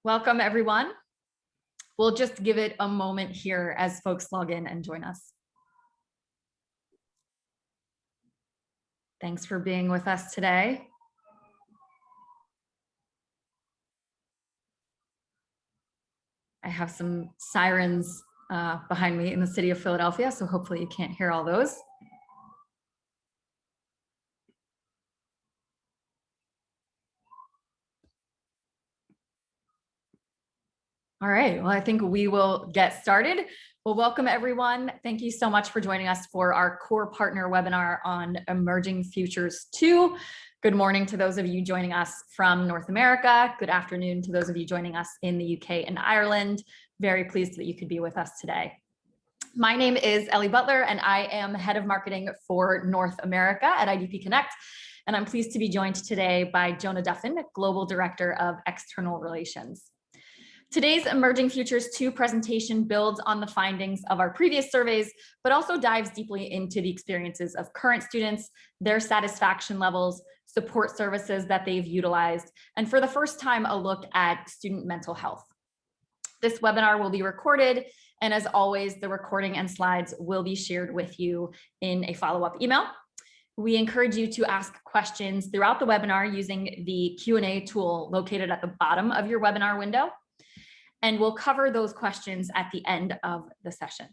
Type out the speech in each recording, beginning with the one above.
Welcome, everyone. We'll just give it a moment here as folks log in and join us. Thanks for being with us today. I have some sirens behind me in the city of Philadelphia, so hopefully you can't hear all those. All right, well, I think we will get started. Well, welcome everyone. Thank you so much for joining us for our core partner webinar on Emerging Futures 2. Good morning to those of you joining us from North America. Good afternoon to those of you joining us in the UK and Ireland. Very pleased that you could be with us today. My name is Ellie Butler, and I am head of marketing for North America at IDP Connect. And I'm pleased to be joined today by Jonah Duffin, Global Director of External Relations. Today's Emerging Futures 2 presentation builds on the findings of our previous surveys, but also dives deeply into the experiences of current students, their satisfaction levels, support services that they've utilized, and for the first time, a look at student mental health. This webinar will be recorded, and as always, the recording and slides will be shared with you in a follow-up email. We encourage you to ask questions throughout the webinar using the Q&A tool located at the bottom of your webinar window. And we'll cover those questions at the end of the session.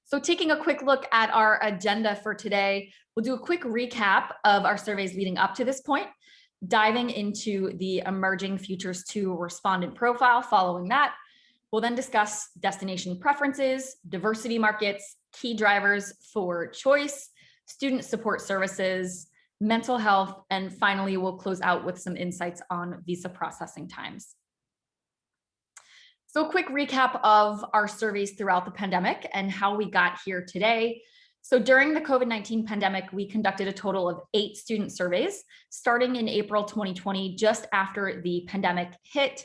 So taking a quick look at our agenda for today, we'll do a quick recap of our surveys leading up to this point, diving into the Emerging Futures 2 respondent profile. Following that, we'll then discuss destination preferences, diversity markets, key drivers for choice, student support services, mental health, and finally, we'll close out with some insights on visa processing times. So a quick recap of our surveys throughout the pandemic and how we got here today. So during the COVID-19 pandemic, we conducted a total of 8 student surveys, starting in April 2020, just after the pandemic hit.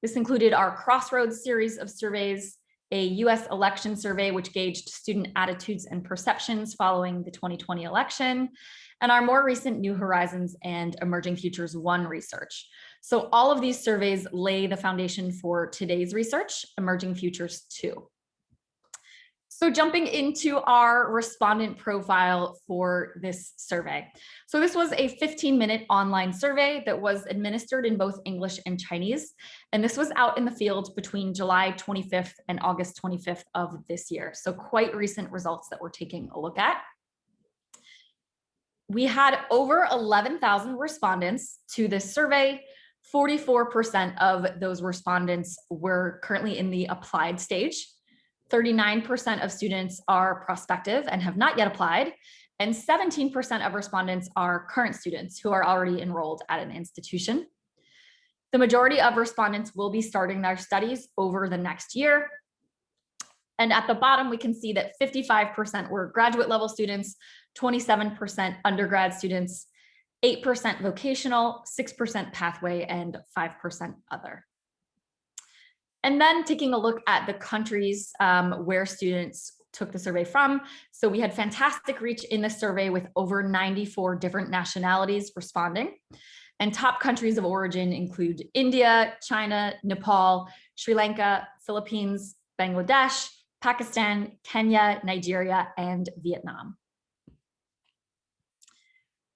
This included our Crossroads series of surveys, a US election survey, which gauged student attitudes and perceptions following the 2020 election, and our more recent New Horizons and Emerging Futures 1 research. So all of these surveys lay the foundation for today's research, Emerging Futures 2. So jumping into our respondent profile for this survey. So this was a 15-minute online survey that was administered in both English and Chinese. And this was out in the field between July 25th and August 25th of this year. So quite recent results that we're taking a look at. We had over 11,000 respondents to this survey. 44% of those respondents were currently in the applied stage. 39% of students are prospective and have not yet applied, and 17% of respondents are current students who are already enrolled at an institution. The majority of respondents will be starting their studies over the next year. And at the bottom, we can see that 55% were graduate level students, 27% undergrad students, 8% vocational, 6% pathway, and 5% other. And then taking a look at the countries where students took the survey from. So we had fantastic reach in this survey with over 94 different nationalities responding. And top countries of origin include India, China, Nepal, Sri Lanka, Philippines, Bangladesh, Pakistan, Kenya, Nigeria, and Vietnam.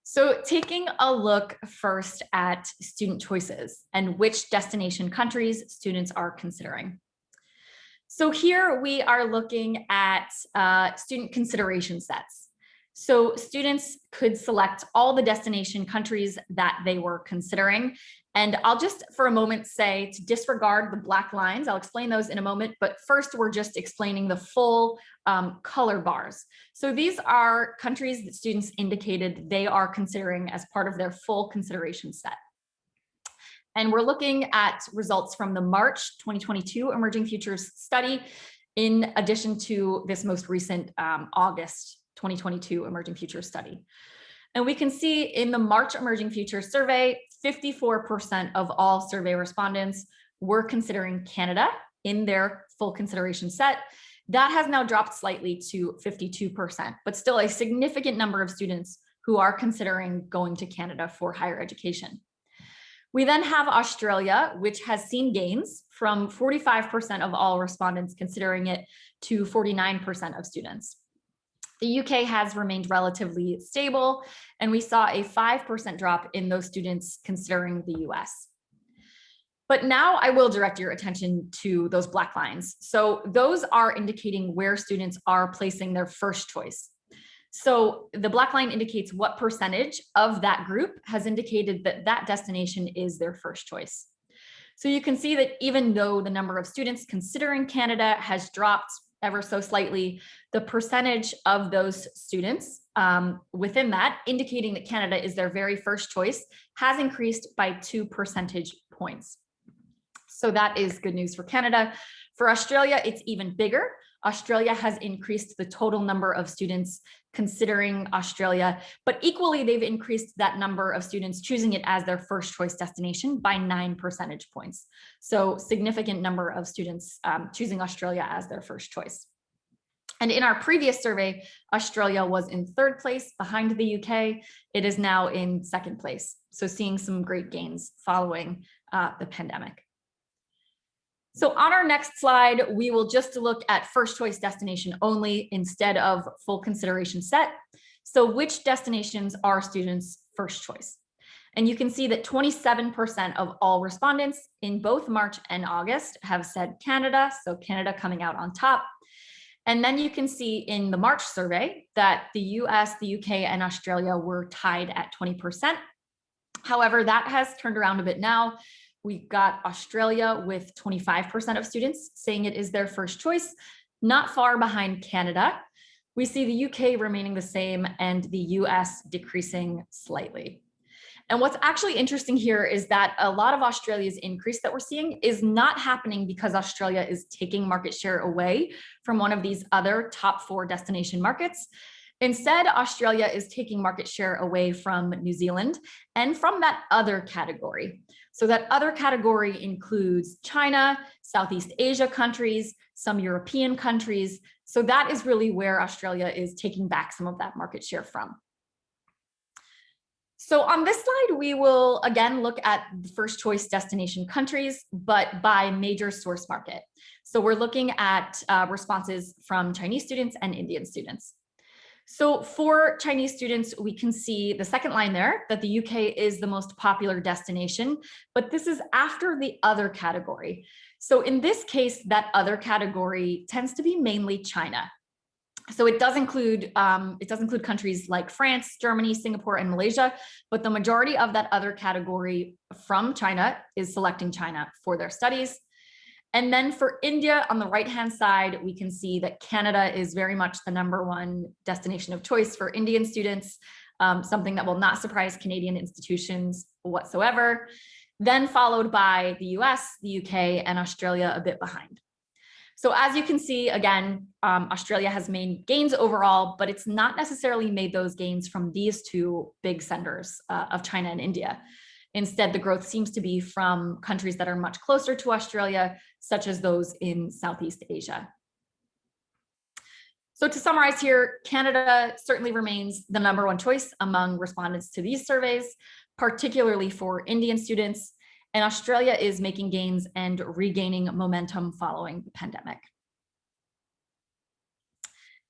So taking a look first at student choices and which destination countries students are considering. So here we are looking at student consideration sets. So students could select all the destination countries that they were considering. And I'll just for a moment say to disregard the black lines. I'll explain those in a moment, but first we're just explaining the full color bars. So these are countries that students indicated they are considering as part of their full consideration set. And we're looking at results from the March 2022 Emerging Futures study, in addition to this most recent August 2022 Emerging Futures study. And we can see in the March Emerging Futures survey, 54% of all survey respondents were considering Canada in their full consideration set. That has now dropped slightly to 52%, but still a significant number of students who are considering going to Canada for higher education. We then have Australia, which has seen gains from 45% of all respondents considering it to 49% of students. The UK has remained relatively stable, and we saw a 5% drop in those students considering the US. But now I will direct your attention to those black lines. So those are indicating where students are placing their first choice. So the black line indicates what percentage of that group has indicated that that destination is their first choice. So you can see that even though the number of students considering Canada has dropped ever so slightly, the percentage of those students within that indicating that Canada is their very first choice has increased by 2 percentage points. So that is good news for Canada. For Australia, it's even bigger. Australia has increased the total number of students considering Australia, but equally they've increased that number of students choosing it as their first choice destination by 9 percentage points. So significant number of students choosing Australia as their first choice. And in our previous survey, Australia was in 3rd place behind the UK. It is now in 2nd place. So seeing some great gains following the pandemic. So on our next slide, we will just look at first choice destination only instead of full consideration set. So which destinations are students' first choice? And you can see that 27% of all respondents in both March and August have said Canada, so Canada coming out on top. And then you can see in the March survey that the US, the UK, and Australia were tied at 20%. However, that has turned around a bit now. We've got Australia with 25% of students saying it is their first choice, not far behind Canada. We see the UK remaining the same and the US decreasing slightly. And what's actually interesting here is that a lot of Australia's increase that we're seeing is not happening because Australia is taking market share away from one of these other top 4 destination markets. Instead, Australia is taking market share away from New Zealand and from that other category. So that other category includes China, Southeast Asia countries, some European countries. So that is really where Australia is taking back some of that market share from. So on this slide, we will again look at the first choice destination countries, but by major source market. So we're looking at responses from Chinese students and Indian students. So for Chinese students, we can see the second line there that the UK is the most popular destination, but this is after the other category. So in this case, that other category tends to be mainly China. So it does include countries like France, Germany, Singapore, and Malaysia, but the majority of that other category from China is selecting China for their studies. And then for India, on the right-hand side, we can see that Canada is very much the #1 destination of choice for Indian students, something that will not surprise Canadian institutions whatsoever. Then followed by the US, the UK, and Australia a bit behind. So as you can see, again, Australia has made gains overall, but it's not necessarily made those gains from these 2 big senders of China and India. Instead, the growth seems to be from countries that are much closer to Australia, such as those in Southeast Asia. So to summarize here, Canada certainly remains the #1 choice among respondents to these surveys, particularly for Indian students, and Australia is making gains and regaining momentum following the pandemic.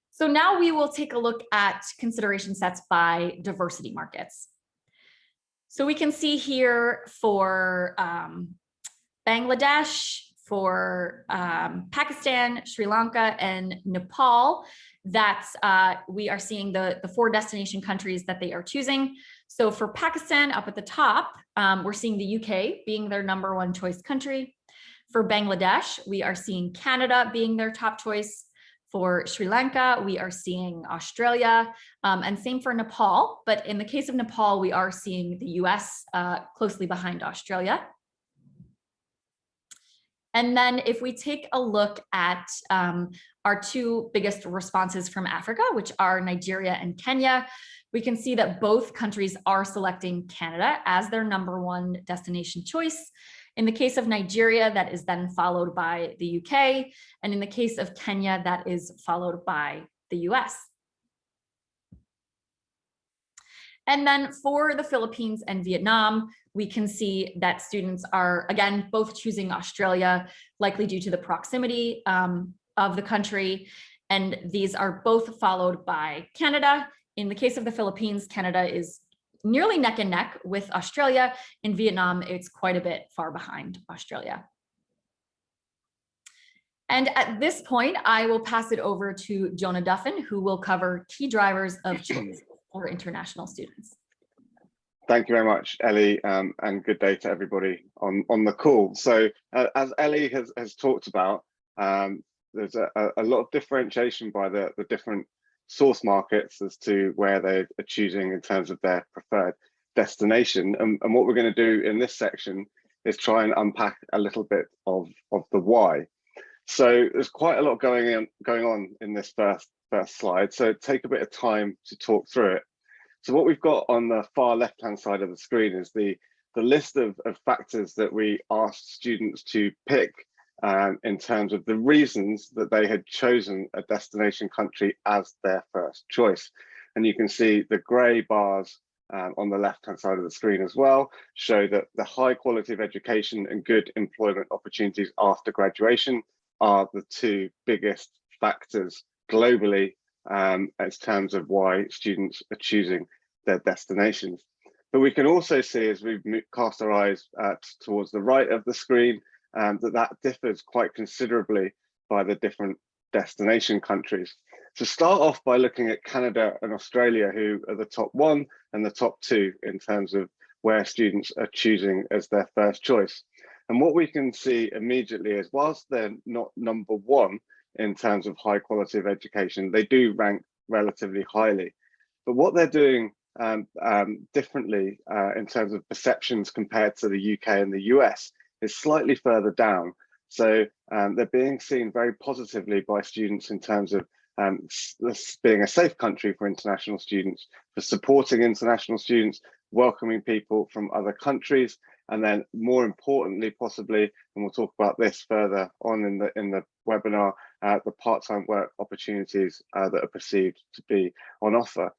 So now we will take a look at consideration sets by diversity markets. So we can see here for Bangladesh, for Pakistan, Sri Lanka, and Nepal, that we are seeing the 4 destination countries that they are choosing. So for Pakistan, up at the top, we're seeing the UK being their #1 choice country. For Bangladesh, we are seeing Canada being their top choice. For Sri Lanka, we are seeing Australia, and same for Nepal. But in the case of Nepal, we are seeing the US closely behind Australia. And then if we take a look at our 2 biggest responses from Africa, which are Nigeria and Kenya, we can see that both countries are selecting Canada as their #1 destination choice. In the case of Nigeria, that is then followed by the UK. And in the case of Kenya, that is followed by the US. And then for the Philippines and Vietnam, we can see that students are, again, both choosing Australia, likely due to the proximity of the country. And these are both followed by Canada. In the case of the Philippines, Canada is nearly neck and neck with Australia. In Vietnam, it's quite a bit far behind Australia. And at this point, I will pass it over to Jonah Duffin, who will cover key drivers of choice for international students. Thank you very much, Ellie, and good day to everybody on the call. So as Ellie has talked about, there's a lot of differentiation by the different source markets as to where they are choosing in terms of their preferred destination. And what we're going to do in this section is try and unpack a little bit of the why. So there's quite a lot going on in this first slide. So take a bit of time to talk through it. So what we've got on the far left-hand side of the screen is the list of factors that we asked students to pick in terms of the reasons that they had chosen a destination country as their first choice. And you can see the grey bars on the left-hand side of the screen as well show that the high quality of education and good employment opportunities after graduation are the two biggest factors globally in terms of why students are choosing their destinations. But we can also see, as we cast our eyes towards the right of the screen, that differs quite considerably by the different destination countries. So start off by looking at Canada and Australia, who are the top one and the top two in terms of where students are choosing as their first choice. And what we can see immediately is, whilst they're not number one in terms of high quality of education, they do rank relatively highly. But what they're doing differently in terms of perceptions compared to the UK and the US is slightly further down. So they're being seen very positively by students in terms of this being a safe country for international students, for supporting international students, welcoming people from other countries, and then more importantly, possibly, and we'll talk about this further on in the webinar, the part-time work opportunities that are perceived to be on offer.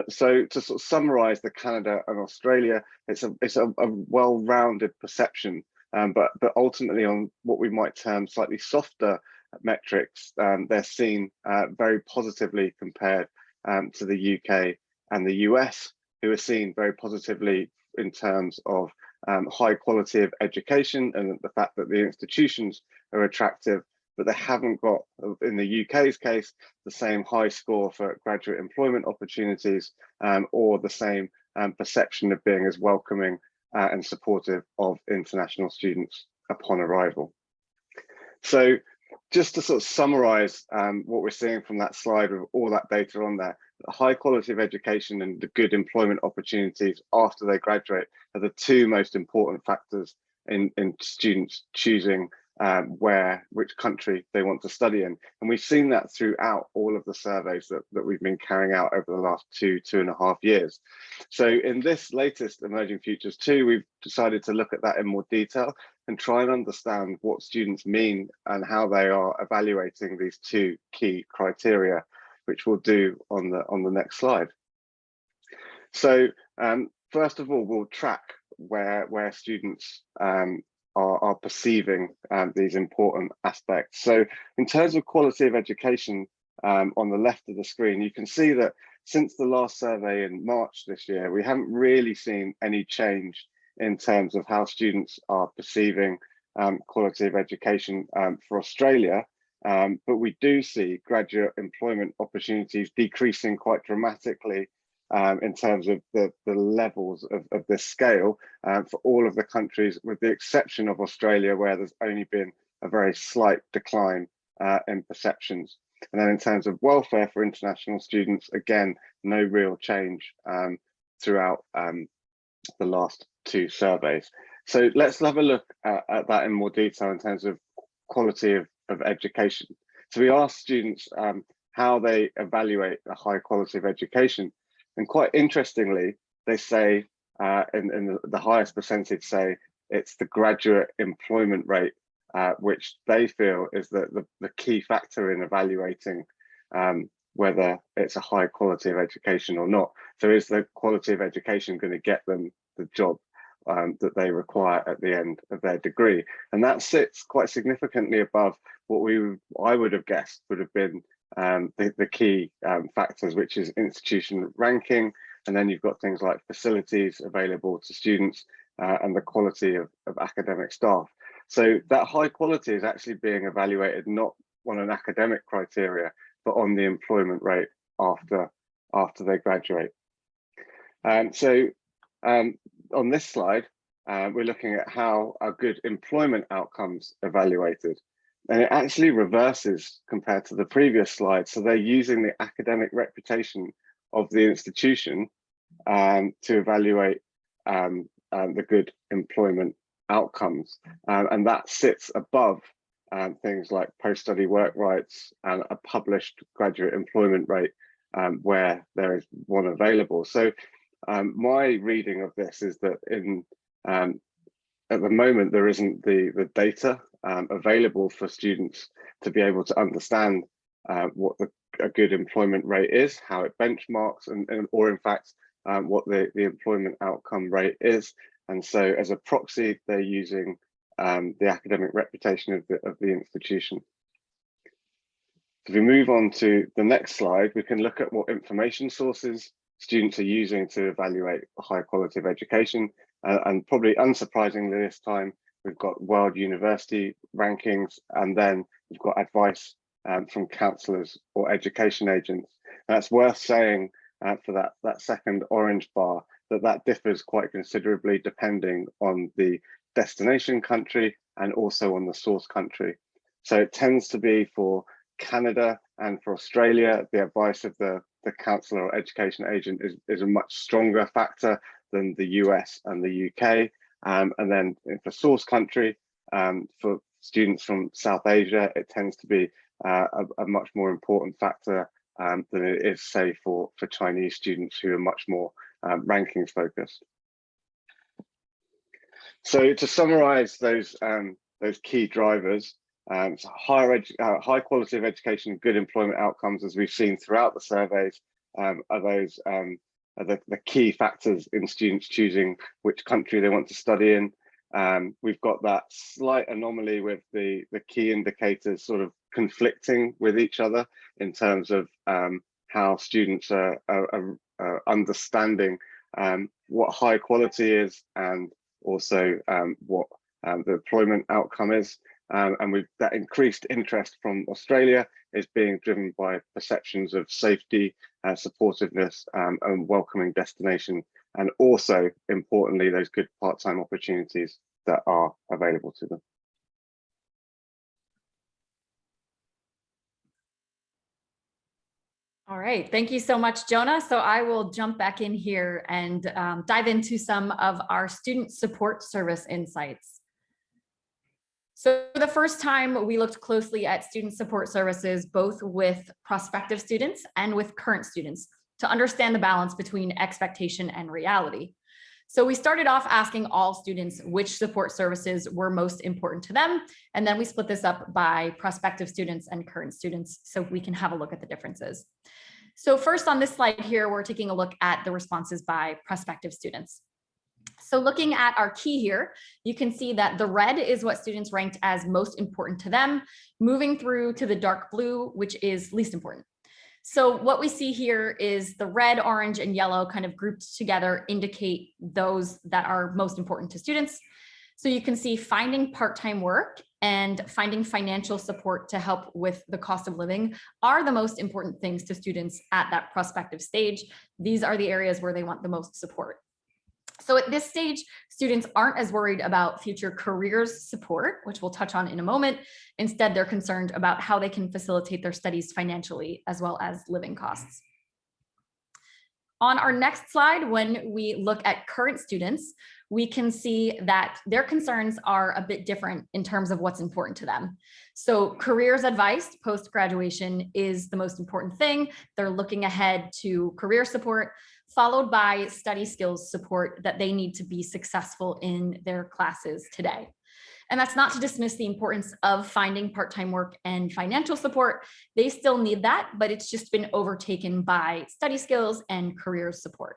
So to sort of summarize the Canada and Australia, it's a well-rounded perception, but ultimately on what we might term slightly softer metrics, they're seen very positively compared to the UK and the US, who are seen very positively in terms of high quality of education and the fact that the institutions are attractive, but they haven't got, in the UK's case, the same high score for graduate employment opportunities or the same perception of being as welcoming and supportive of international students upon arrival. So just to sort of summarize what we're seeing from that slide with all that data on there, the high quality of education and the good employment opportunities after they graduate are the two most important factors in students choosing which country they want to study in. And we've seen that throughout all of the surveys that we've been carrying out over the last two and a half years. So in this latest Emerging Futures 2, we've decided to look at that in more detail and try and understand what students mean and how they are evaluating these two key criteria, which we'll do on the next slide. So first of all, we'll track where students are perceiving these important aspects. So in terms of quality of education, on the left of the screen, you can see that since the last survey in March this year, we haven't really seen any change in terms of how students are perceiving quality of education for Australia. But we do see graduate employment opportunities decreasing quite dramatically in terms of the levels of this scale for all of the countries, with the exception of Australia, where there's only been a very slight decline in perceptions. And then in terms of welfare for international students, again, no real change throughout the last two surveys. So let's have a look at that in more detail in terms of quality of education. So we asked students how they evaluate a high quality of education. And quite interestingly, they say, in the highest percentage say, it's the graduate employment rate, which they feel is the key factor in evaluating whether it's a high quality of education or not. So is the quality of education going to get them the job that they require at the end of their degree? And that sits quite significantly above what I would have guessed would have been the key factors, which is institution ranking, and then you've got things like facilities available to students and the quality of academic staff. So that high quality is actually being evaluated not on an academic criteria, but on the employment rate after they graduate. So on this slide, we're looking at how are good employment outcomes evaluated. And it actually reverses compared to the previous slide. So they're using the academic reputation of the institution to evaluate the good employment outcomes. And that sits above things like post-study work rights and a published graduate employment rate where there is one available. So my reading of this is that at the moment, there isn't the data available for students to be able to understand what a good employment rate is, how it benchmarks, or in fact, what the employment outcome rate is. And so as a proxy, they're using the academic reputation of the institution. If we move on to the next slide, we can look at what information sources students are using to evaluate a high quality of education. And probably unsurprisingly this time, we've got world university rankings, and then we've got advice from counsellors or education agents. And that's worth saying for that second orange bar, that differs quite considerably depending on the destination country and also on the source country. So it tends to be for Canada and for Australia, the advice of the counsellor or education agent is a much stronger factor than the US and the UK. And then for source country, for students from South Asia, it tends to be a much more important factor than it is, say, for Chinese students who are much more rankings focused. So to summarize those key drivers, so high quality of education, good employment outcomes, as we've seen throughout the surveys, are the key factors in students choosing which country they want to study in. We've got that slight anomaly with the key indicators sort of conflicting with each other in terms of how students are understanding what high quality is, and also what the employment outcome is. And that increased interest from Australia is being driven by perceptions of safety, supportiveness, and welcoming destination, and also importantly those good part-time opportunities that are available to them. All right, thank you so much, Jonah. So I will jump back in here and dive into some of our student support service insights. So for the first time, we looked closely at student support services, both with prospective students and with current students, to understand the balance between expectation and reality. So we started off asking all students which support services were most important to them, and then we split this up by prospective students and current students so we can have a look at the differences. So first on this slide here, we're taking a look at the responses by prospective students. So looking at our key here, you can see that the red is what students ranked as most important to them, moving through to the dark blue, which is least important. So what we see here is the red, orange, and yellow kind of grouped together indicate those that are most important to students. So you can see finding part-time work and finding financial support to help with the cost of living are the most important things to students at that prospective stage. These are the areas where they want the most support. So at this stage, students aren't as worried about future careers support, which we'll touch on in a moment. Instead, they're concerned about how they can facilitate their studies financially, as well as living costs. On our next slide, when we look at current students, we can see that their concerns are a bit different in terms of what's important to them. So careers advice post-graduation is the most important thing. They're looking ahead to career support, followed by study skills support that they need to be successful in their classes today. And that's not to dismiss the importance of finding part-time work and financial support. They still need that, but it's just been overtaken by study skills and career support.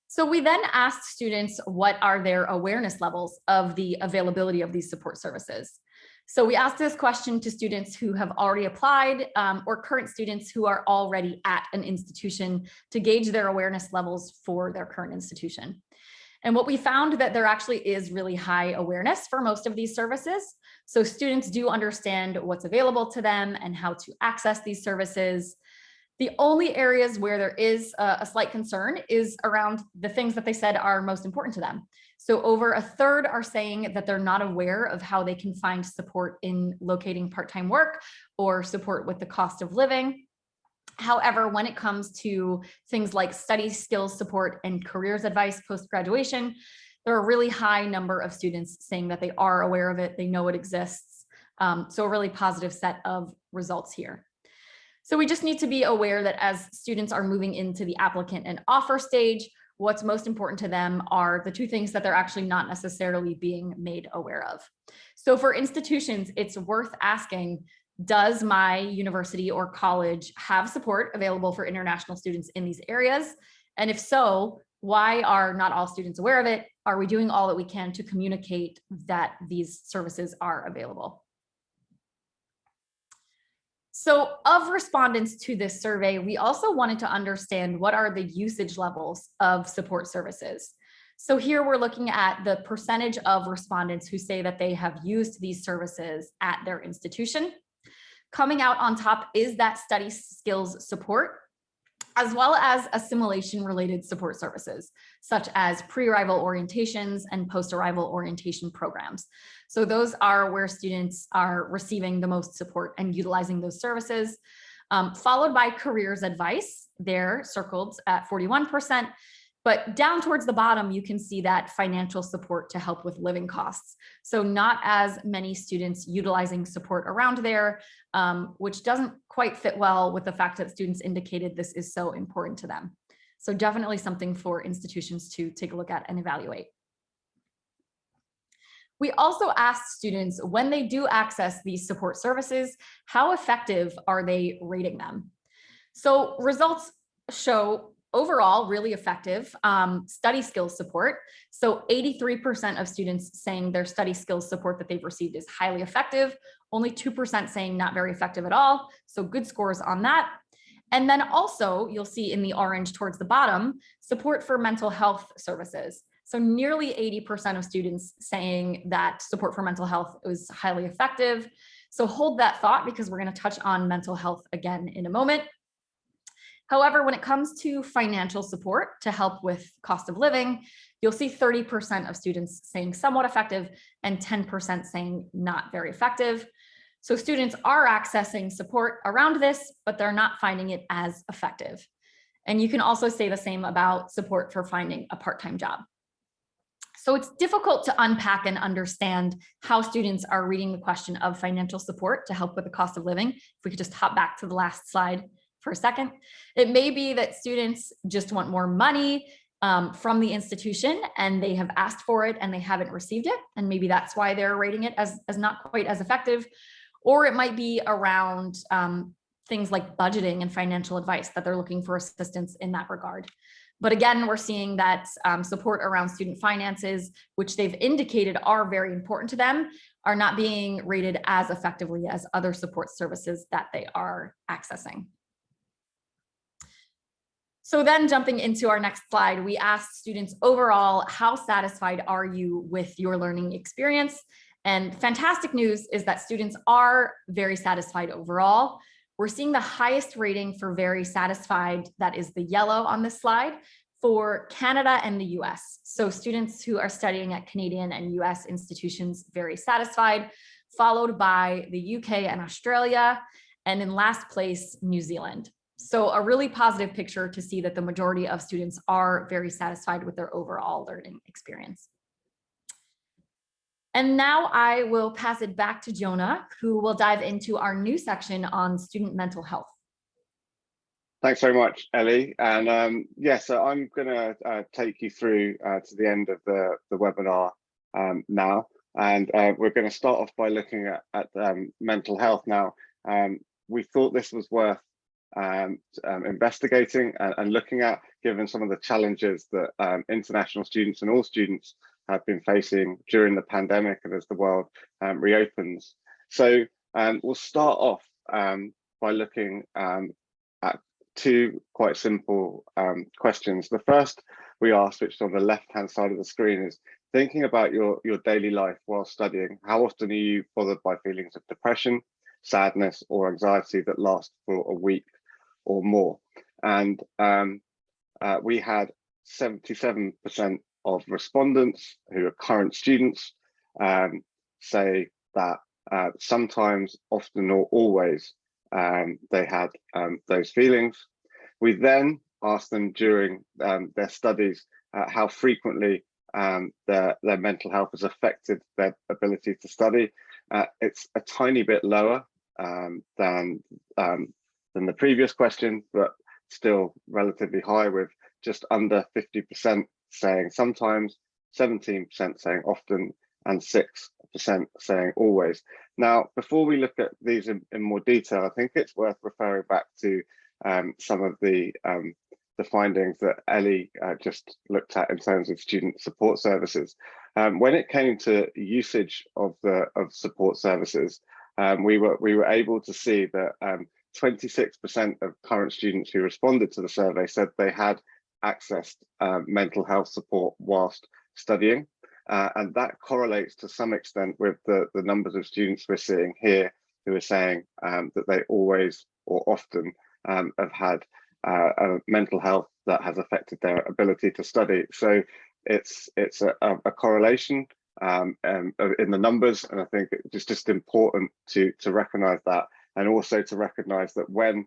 So we then asked students what are their awareness levels of the availability of these support services. So we asked this question to students who have already applied or current students who are already at an institution to gauge their awareness levels for their current institution. And what we found that there actually is really high awareness for most of these services. So students do understand what's available to them and how to access these services. The only areas where there is a slight concern is around the things that they said are most important to them. So over a third are saying that they're not aware of how they can find support in locating part-time work or support with the cost of living. However, when it comes to things like study skills support and careers advice post-graduation, there are a really high number of students saying that they are aware of it, they know it exists. So a really positive set of results here. So we just need to be aware that as students are moving into the applicant and offer stage, what's most important to them are the two things that they're actually not necessarily being made aware of. So for institutions, it's worth asking, does my university or college have support available for international students in these areas? And if so, why are not all students aware of it? Are we doing all that we can to communicate that these services are available? So of respondents to this survey, we also wanted to understand what are the usage levels of support services. So here we're looking at the percentage of respondents who say that they have used these services at their institution. Coming out on top is that study skills support, as well as assimilation related support services, such as pre-arrival orientations and post-arrival orientation programs. So those are where students are receiving the most support and utilizing those services, followed by careers advice. They're circled at 41%, but down towards the bottom, you can see that financial support to help with living costs. So not as many students utilizing support around there, which doesn't quite fit well with the fact that students indicated this is so important to them. So definitely something for institutions to take a look at and evaluate. We also asked students when they do access these support services, how effective are they rating them? So results show overall really effective study skills support. So 83% of students saying their study skills support that they've received is highly effective, only 2% saying not very effective at all. So good scores on that. And then also you'll see in the orange towards the bottom, support for mental health services. So nearly 80% of students saying that support for mental health was highly effective. So hold that thought because we're going to touch on mental health again in a moment. However, when it comes to financial support to help with cost of living, you'll see 30% of students saying somewhat effective and 10% saying not very effective. So students are accessing support around this, but they're not finding it as effective. And you can also say the same about support for finding a part-time job. So it's difficult to unpack and understand how students are reading the question of financial support to help with the cost of living. If we could just hop back to the last slide for a second. It may be that students just want more money from the institution and they have asked for it and they haven't received it. And maybe that's why they're rating it as not quite as effective. Or it might be around things like budgeting and financial advice that they're looking for assistance in that regard. But again, we're seeing that support around student finances, which they've indicated are very important to them, are not being rated as effectively as other support services that they are accessing. So then jumping into our next slide, we asked students overall, how satisfied are you with your learning experience? And fantastic news is that students are very satisfied overall. We're seeing the highest rating for very satisfied, that is the yellow on this slide, for Canada and the US. So students who are studying at Canadian and US institutions, very satisfied, followed by the UK and Australia, and in last place, New Zealand. So a really positive picture to see that the majority of students are very satisfied with their overall learning experience. And now I will pass it back to Jonah, who will dive into our new section on student mental health. Thanks very much, Ellie. And so I'm going to take you through to the end of the webinar now. And we're going to start off by looking at mental health now. We thought this was worth investigating and looking at, given some of the challenges that international students and all students have been facing during the pandemic and as the world reopens. So we'll start off by looking at two quite simple questions. The first we asked, which is on the left-hand side of the screen, is thinking about your daily life while studying. How often are you bothered by feelings of depression, sadness, or anxiety that last for a week or more? And we had 77% of respondents who are current students say that sometimes, often, or always they had those feelings. We then asked them during their studies how frequently their mental health has affected their ability to study. It's a tiny bit lower than the previous question, but still relatively high, with just under 50% saying sometimes, 17% saying often, and 6% saying always. Now, before we look at these in more detail, I think it's worth referring back to some of the findings that Ellie just looked at in terms of student support services. When it came to usage of support services, we were able to see that 26% of current students who responded to the survey said they had accessed mental health support whilst studying. And that correlates to some extent with the numbers of students we're seeing here who are saying that they always or often have had mental health that has affected their ability to study. So it's a correlation in the numbers, and I think it's just important to recognize that, and also to recognize that when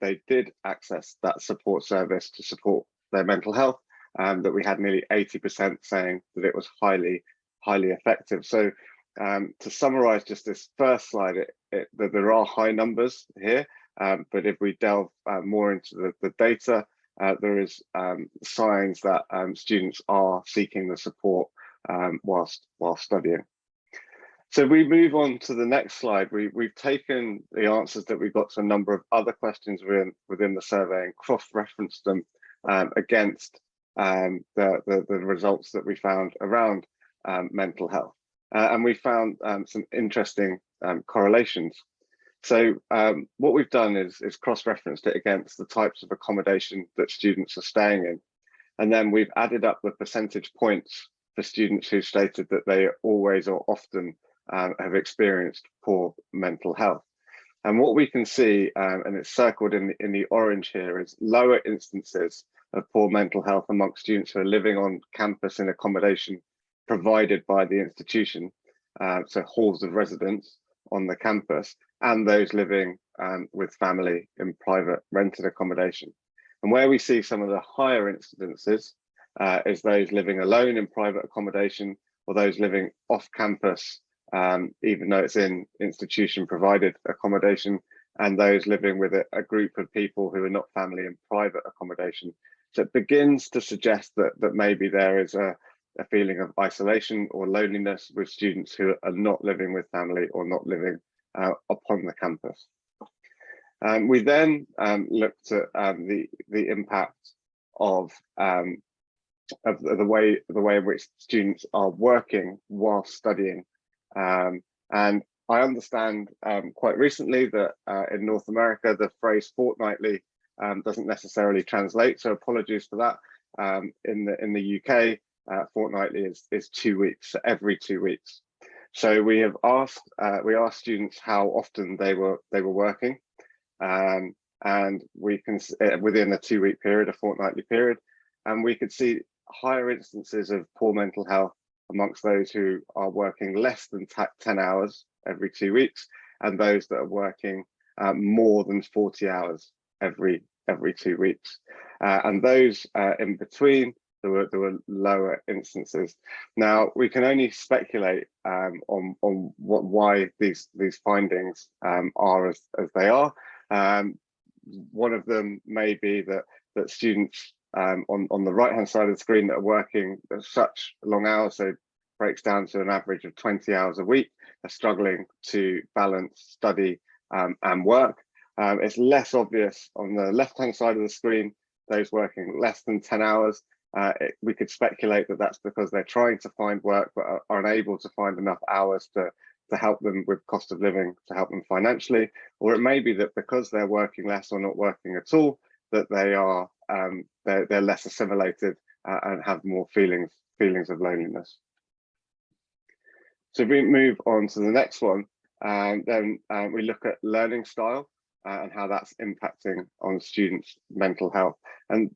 they did access that support service to support their mental health, that we had nearly 80% saying that it was highly effective. So to summarize just this first slide, that there are high numbers here, but if we delve more into the data, there is signs that students are seeking the support whilst studying. So we move on to the next slide. We've taken the answers that we got to a number of other questions within the survey and cross-referenced them against the results that we found around mental health. And we found some interesting correlations. So what we've done is cross-referenced it against the types of accommodation that students are staying in. And then we've added up the percentage points for students who stated that they always or often have experienced poor mental health. And what we can see, and it's circled in the orange here, is lower instances of poor mental health amongst students who are living on campus in accommodation provided by the institution, so halls of residence on the campus, and those living with family in private rented accommodation. And where we see some of the higher incidences is those living alone in private accommodation, or those living off campus, even though it's in institution provided accommodation, and those living with a group of people who are not family in private accommodation. So it begins to suggest that maybe there is a feeling of isolation or loneliness with students who are not living with family or not living upon the campus. We then looked at the impact of the way in which students are working while studying. And I understand quite recently that in North America, the phrase fortnightly doesn't necessarily translate, so apologies for that. In the UK, fortnightly is 2 weeks, so every 2 weeks. So we asked students how often they were working, and we can within a 2 week period, a fortnightly period, and we could see higher instances of poor mental health amongst those who are working less than 10 hours every 2 weeks, and those that are working more than 40 hours every 2 weeks. And those in between, there were lower instances. Now, we can only speculate on why these findings are as they are. One of them may be that students on the right-hand side of the screen that are working such long hours, so breaks down to an average of 20 hours a week, are struggling to balance study and work. It's less obvious on the left-hand side of the screen, those working less than 10 hours. We could speculate that that's because they're trying to find work but are unable to find enough hours to help them with cost of living, to help them financially. Or it may be that because they're working less or not working at all, that they are they're less assimilated and have more feelings of loneliness. So if we move on to the next one, then we look at learning style and how that's impacting on students' mental health. And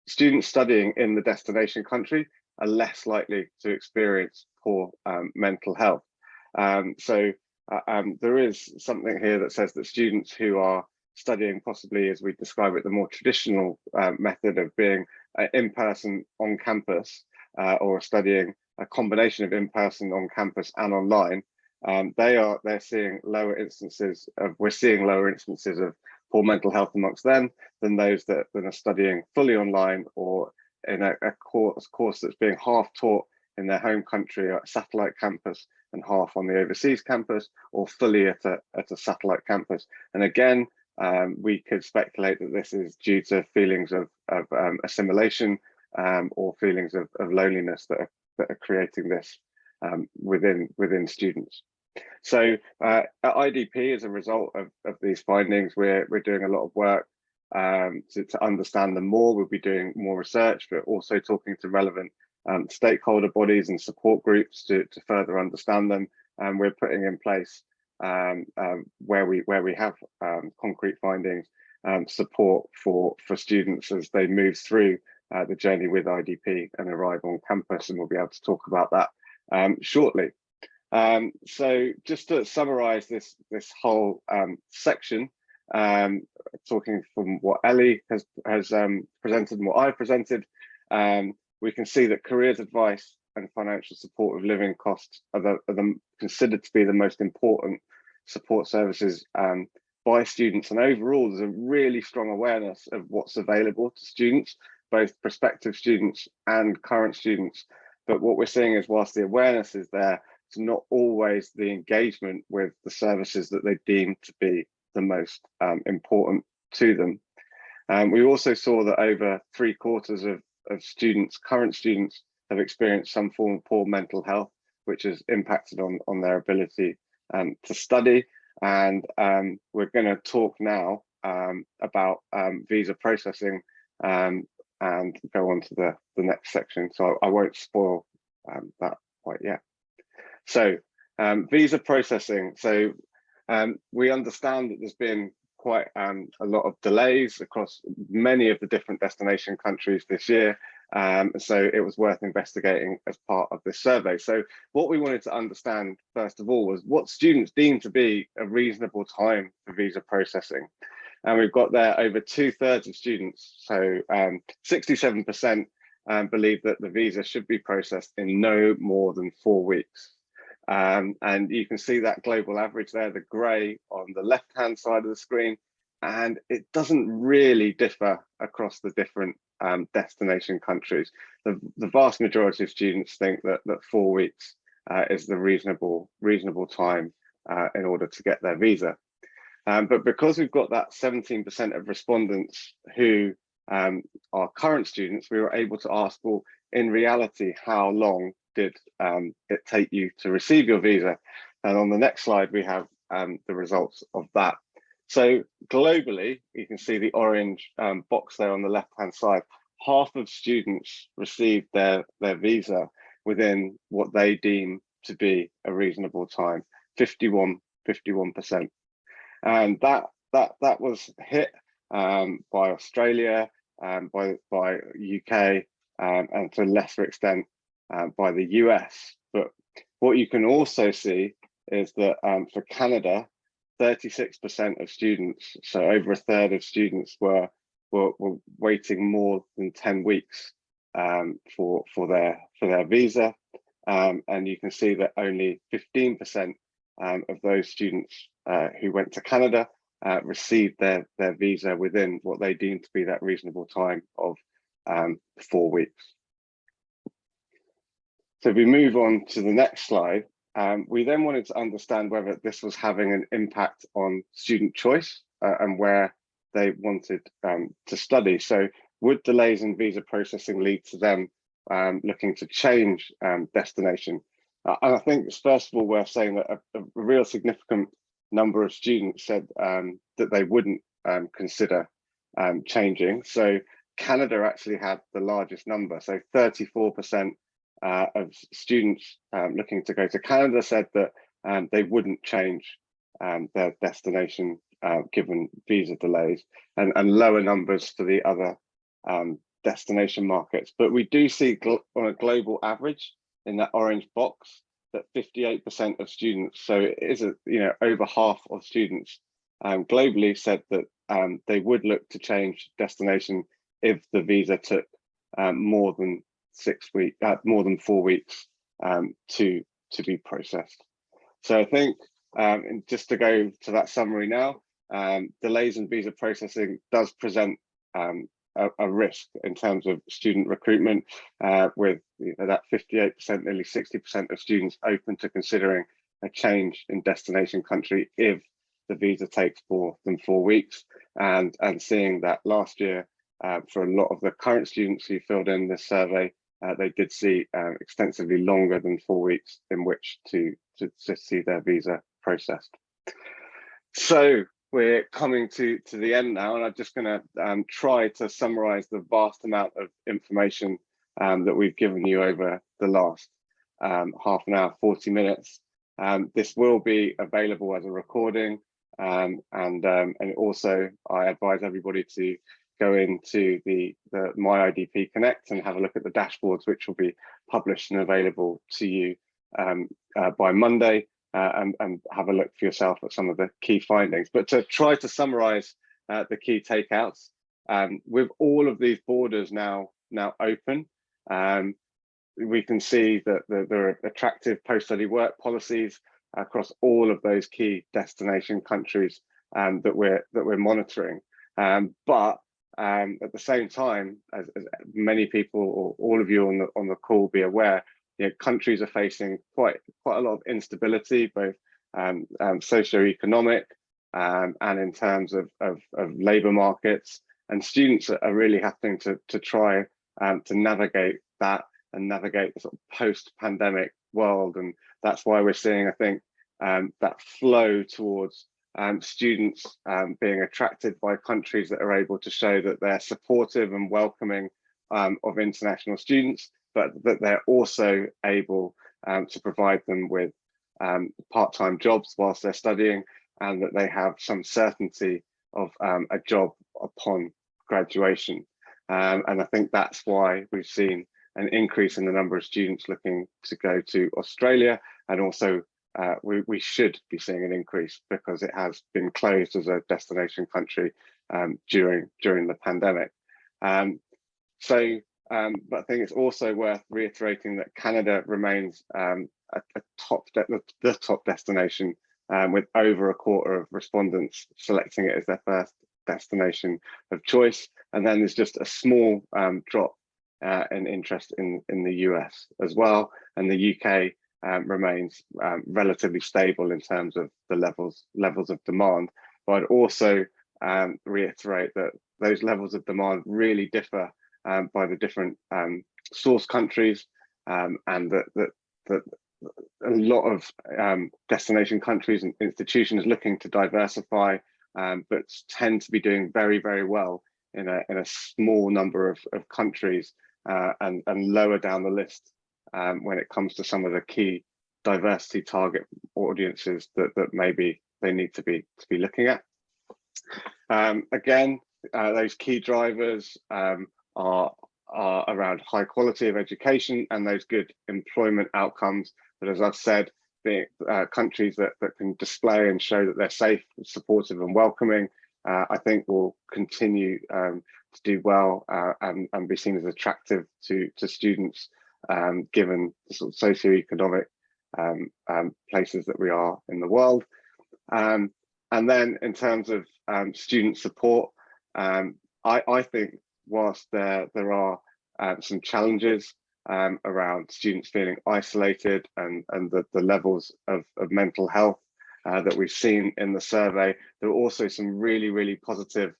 students studying in the destination country are less likely to experience poor mental health. So there is something here that says that students who are studying possibly, as we describe it, the more traditional method of being in-person on campus or studying a combination of in-person on campus and online, they're seeing lower instances of, we're seeing lower instances of poor mental health amongst them than those that are studying fully online or in a course that's being half taught in their home country at a satellite campus and half on the overseas campus, or fully at a satellite campus. And again, we could speculate that this is due to feelings of assimilation or feelings of loneliness that are creating this within students. So at IDP, as a result of these findings, we're doing a lot of work to understand them more. We'll be doing more research, but also talking to relevant stakeholder bodies and support groups to further understand them. And we're putting in place where we have concrete findings, support for students as they move through the journey with IDP and arrive on campus, and we'll be able to talk about that shortly. So just to summarize this whole section, talking from what Ellie has presented and what I've presented, we can see that careers advice and financial support with living costs are considered to be the most important support services by students. And overall, there's a really strong awareness of what's available to students, both prospective students and current students. But what we're seeing is, whilst the awareness is there, it's not always the engagement with the services that they deem to be the most important to them. We also saw that over 3/4 of students, current students, have experienced some form of poor mental health, which has impacted on their ability to study. And we're going to talk now about visa processing and go on to the next section. So I won't spoil that quite yet. So visa processing. So we understand that there's been quite a lot of delays across many of the different destination countries this year. So it was worth investigating as part of this survey. So what we wanted to understand, first of all, was what students deem to be a reasonable time for visa processing. And we've got there over 2/3 of students, so 67% believe that the visa should be processed in no more than 4 weeks. And you can see that global average there, the grey on the left-hand side of the screen, and it doesn't really differ across the different destination countries. The vast majority of students think that 4 weeks is the reasonable time in order to get their visa. But because we've got that 17% of respondents who are current students, we were able to ask, well, in reality, how long did it take you to receive your visa? And on the next slide, we have the results of that. So globally, you can see the orange box there on the left-hand side. Half of students received their visa within what they deem to be a reasonable time, 51%. And that was hit by Australia, by UK, and to a lesser extent by the US. But what you can also see is that for Canada, 36% of students, so over 1/3 of students, were waiting more than 10 weeks for their visa, and you can see that only 15% of those students who went to Canada received their visa within what they deemed to be that reasonable time of 4 weeks. So if we move on to the next slide, we then wanted to understand whether this was having an impact on student choice and where they wanted to study. So would delays in visa processing lead to them looking to change destination? And I think it's first of all worth saying that a real significant number of students said that they wouldn't consider changing. So Canada actually had the largest number. So 34% of students looking to go to Canada said that they wouldn't change their destination given visa delays, and lower numbers for the other destination markets. But we do see on a global average in that orange box that 58% of students, so it is over half of students globally said that they would look to change destination if the visa took more than 4 weeks to be processed. So I think just to go to that summary now, delays in visa processing does present a risk in terms of student recruitment, with that 58%, nearly 60% of students open to considering a change in destination country if the visa takes more than 4 weeks, and seeing that last year for a lot of the current students who filled in this survey, they did see extensively longer than 4 weeks in which to see their visa processed. So we're coming to the end now, and I'm just going to try to summarize the vast amount of information that we've given you over the last half an hour, 40 minutes. This will be available as a recording, and also I advise everybody to go into the My IDP Connect and have a look at the dashboards, which will be published and available to you by Monday, and have a look for yourself at some of the key findings. But to try to summarize the key takeouts, with all of these borders now open, we can see that there are attractive post-study work policies across all of those key destination countries that we're monitoring. But at the same time, as many people, or all of you on the call be aware, countries are facing quite a lot of instability, both socioeconomic and in terms of labour markets, and students are really having to try to navigate that and navigate the sort of post-pandemic world. And that's why we're seeing, I think, that flow towards students being attracted by countries that are able to show that they're supportive and welcoming of international students, but that they're also able to provide them with part-time jobs whilst they're studying, and that they have some certainty of a job upon graduation. And I think that's why we've seen an increase in the number of students looking to go to Australia, and also we should be seeing an increase because it has been closed as a destination country during the pandemic. But I think it's also worth reiterating that Canada remains the top destination, with over a quarter of respondents selecting it as their first destination of choice. And then there's just a small drop in interest in the US as well, and the UK remains relatively stable in terms of the levels of demand. But I'd also reiterate that those levels of demand really differ by the different source countries, and that a lot of destination countries and institutions looking to diversify, but tend to be doing very, very well in a small number of countries, and lower down the list when it comes to some of the key diversity target audiences that maybe they need to be looking at. Again, those key drivers are around high quality of education and those good employment outcomes. But as I've said, being countries that can display and show that they're safe, supportive and welcoming, I think will continue to do well and be seen as attractive to students, given the sort of socioeconomic places that we are in the world. And then in terms of student support, I think whilst there are some challenges around students feeling isolated and the levels of mental health that we've seen in the survey. There were also some really positive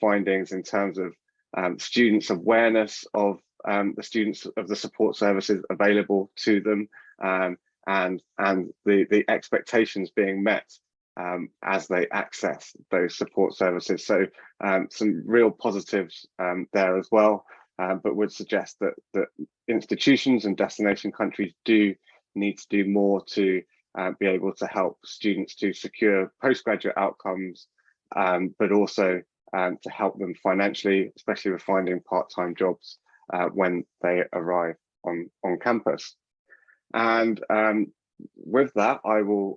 findings in terms of students' awareness of the students of the support services available to them, and the expectations being met as they access those support services. So some real positives there as well, but would suggest that institutions and destination countries do need to do more to be able to help students to secure postgraduate outcomes, but also to help them financially, especially with finding part-time jobs when they arrive on campus. And with that, I will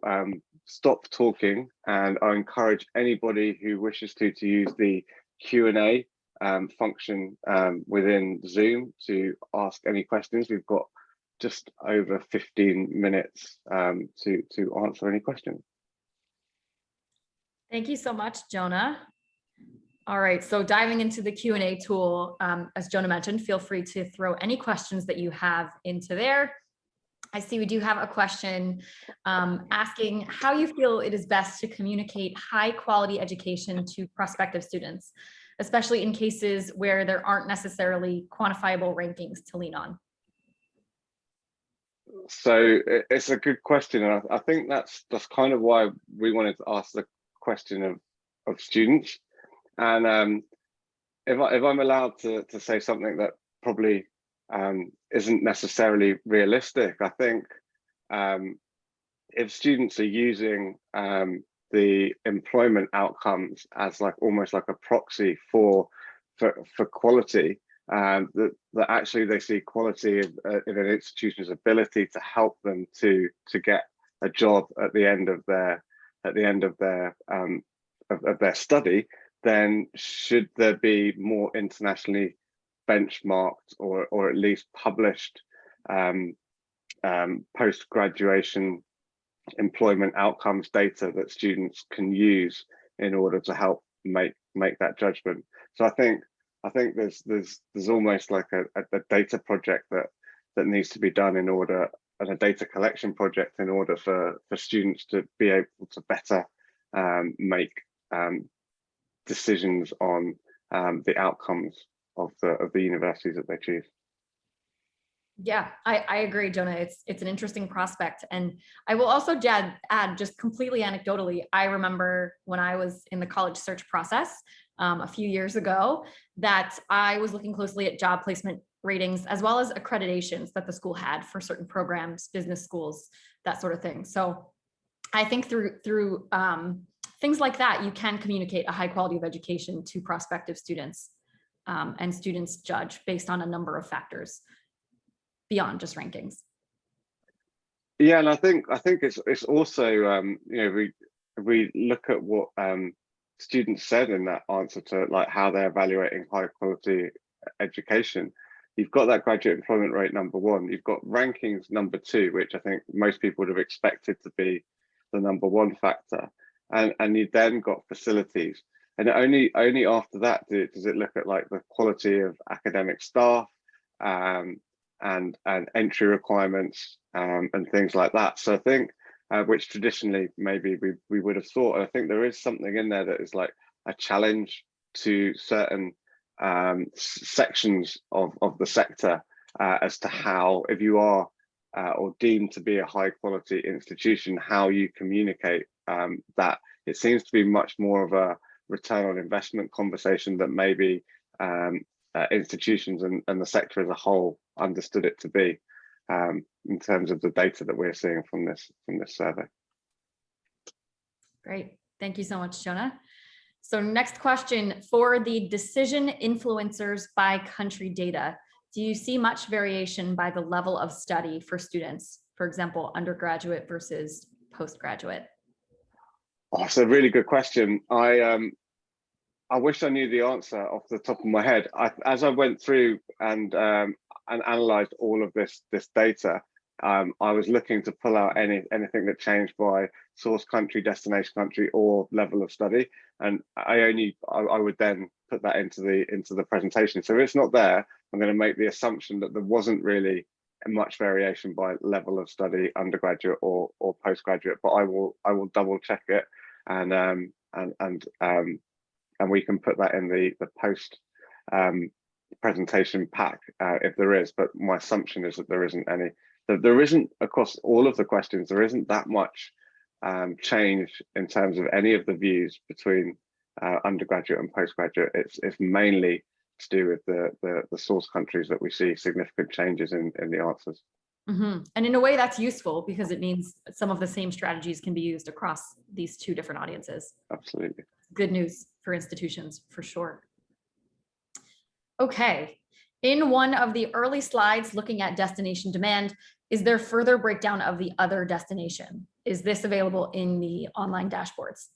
stop talking, and I encourage anybody who wishes to use the Q&A function within Zoom to ask any questions. We've got just over 15 minutes to answer any questions. Thank you so much, Jonah. All right, so diving into the Q&A tool, as Jonah mentioned, feel free to throw any questions that you have into there. I see we do have a question asking how you feel it is best to communicate high quality education to prospective students, especially in cases where there aren't necessarily quantifiable rankings to lean on. So it's a good question, and I think that's kind of why we wanted to ask the question of students. And if I'm allowed to say something that probably isn't necessarily realistic, I think if students are using the employment outcomes as almost like a proxy for quality, that actually they see quality in an institution's ability to help them to get a job at the end of their study, then should there be more internationally benchmarked or at least published post-graduation employment outcomes data that students can use in order to help make that judgment. So I think there's almost like a data project that needs to be done in order, and a data collection project in order for students to be able to better make decisions on the outcomes of the universities that they choose. Yeah, I agree, Jonah. It's an interesting prospect. And I will also add just completely anecdotally, I remember when I was in the college search process a few years ago, that I was looking closely at job placement ratings as well as accreditations that the school had for certain programs, business schools, that sort of thing. So I think through things like that, you can communicate a high quality of education to prospective students, and students judge based on a number of factors beyond just rankings. Yeah, and I think it's also we look at what students said in that answer to how they're evaluating high quality education. You've got that graduate employment rate number one. You've got rankings number two, which I think most people would have expected to be the number one factor, and you then got facilities, and only after that does it look at the quality of academic staff, and entry requirements, and things like that. So I think which traditionally maybe we would have thought, and I think there is something in there that is a challenge to certain sections of the sector as to how, if you are or deemed to be a high quality institution, how you communicate that. It seems to be much more of a return on investment conversation that maybe institutions and the sector as a whole understood it to be, in terms of the data that we're seeing from this survey. Great, thank you so much, Jonah. So next question, for the decision influencers by country data, do you see much variation by the level of study for students? For example, undergraduate versus postgraduate? Oh, it's a really good question. I wish I knew the answer off the top of my head. As I went through and analysed all of this data, I was looking to pull out anything that changed by source country, destination country, or level of study, and I would then put that into the presentation. So if it's not there, I'm going to make the assumption that there wasn't really much variation by level of study, undergraduate or postgraduate, but I will double check it, and we can put that in the post presentation pack if there is. But my assumption is that there isn't any. That there isn't, across all of the questions, there isn't that much change in terms of any of the views between undergraduate and postgraduate. It's mainly to do with the source countries that we see significant changes in the answers. Mm-hmm. And in a way that's useful, because it means some of the same strategies can be used across these two different audiences. Absolutely. Good news for institutions, for sure. Okay. In one of the early slides looking at destination demand, is there further breakdown of the other destination? Is this available in the online dashboards?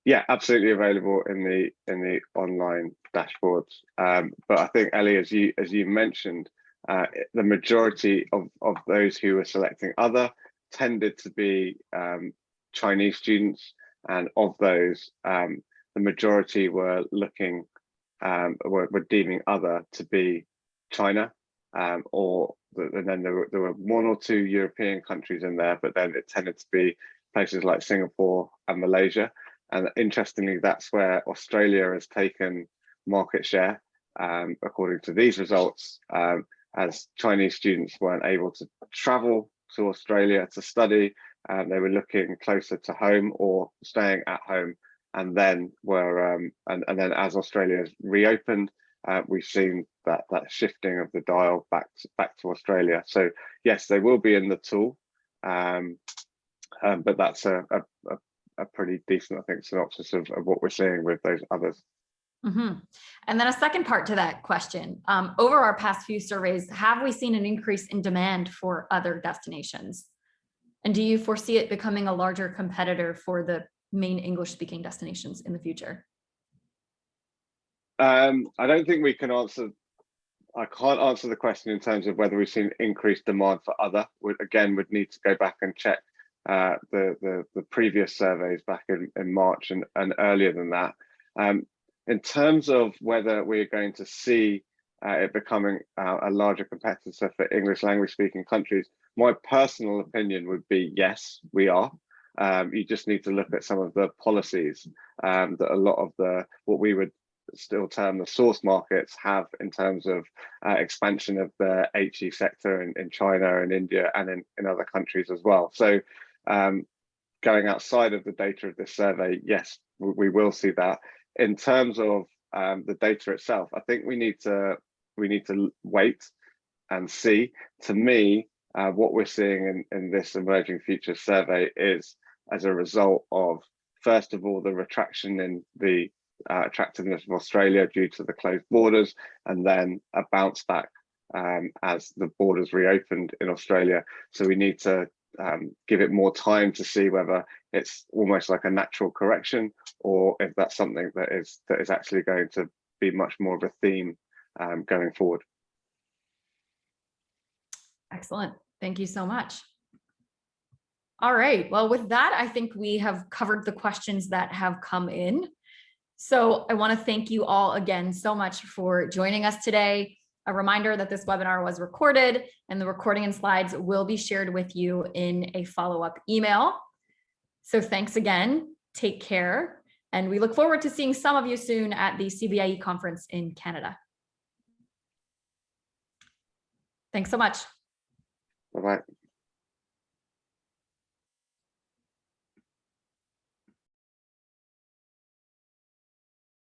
Yeah, absolutely available in the online dashboards. But I think, Ellie, as you mentioned, the majority of those who were selecting other tended to be Chinese students, and of those, the majority were looking were deeming other to be China, and then there were one or two European countries in there, but then it tended to be places like Singapore and Malaysia. And interestingly, that's where Australia has taken market share, according to these results, as Chinese students weren't able to travel to Australia to study, and they were looking closer to home or staying at home. And then and then as Australia has reopened, we've seen that shifting of the dial back to Australia. So yes, they will be in the tool, but that's a pretty decent, I think, synopsis of what we're seeing with those others. Mm-hmm. And then a second part to that question, over our past few surveys, have we seen an increase in demand for other destinations? And do you foresee it becoming a larger competitor for the main English-speaking destinations in the future? I don't think we can answer. I can't answer the question in terms of whether we've seen increased demand for other. Would need to go back and check the previous surveys back in March and earlier than that. In terms of whether we're going to see it becoming a larger competitor for English language speaking countries, my personal opinion would be yes, we are. You just need to look at some of the policies that a lot of what we would still term the source markets have in terms of expansion of the HE sector in China and India and in other countries as well. So going outside of the data of this survey, yes, we will see that. In terms of the data itself, I think we need to wait and see. To me, what we're seeing in this Emerging Futures survey is as a result of, first of all, the retraction in the attractiveness of Australia due to the closed borders, and then a bounce back as the borders reopened in Australia. So we need to give it more time to see whether it's almost like a natural correction, or if that's something that is actually going to be much more of a theme going forward. Excellent. Thank you so much. All right. Well, with that, I think we have covered the questions that have come in. So I want to thank you all again so much for joining us today. A reminder that this webinar was recorded, and the recording and slides will be shared with you in a follow-up email. So thanks again, take care, and we look forward to seeing some of you soon at the CBIE conference in Canada. Thanks so much. Bye-bye.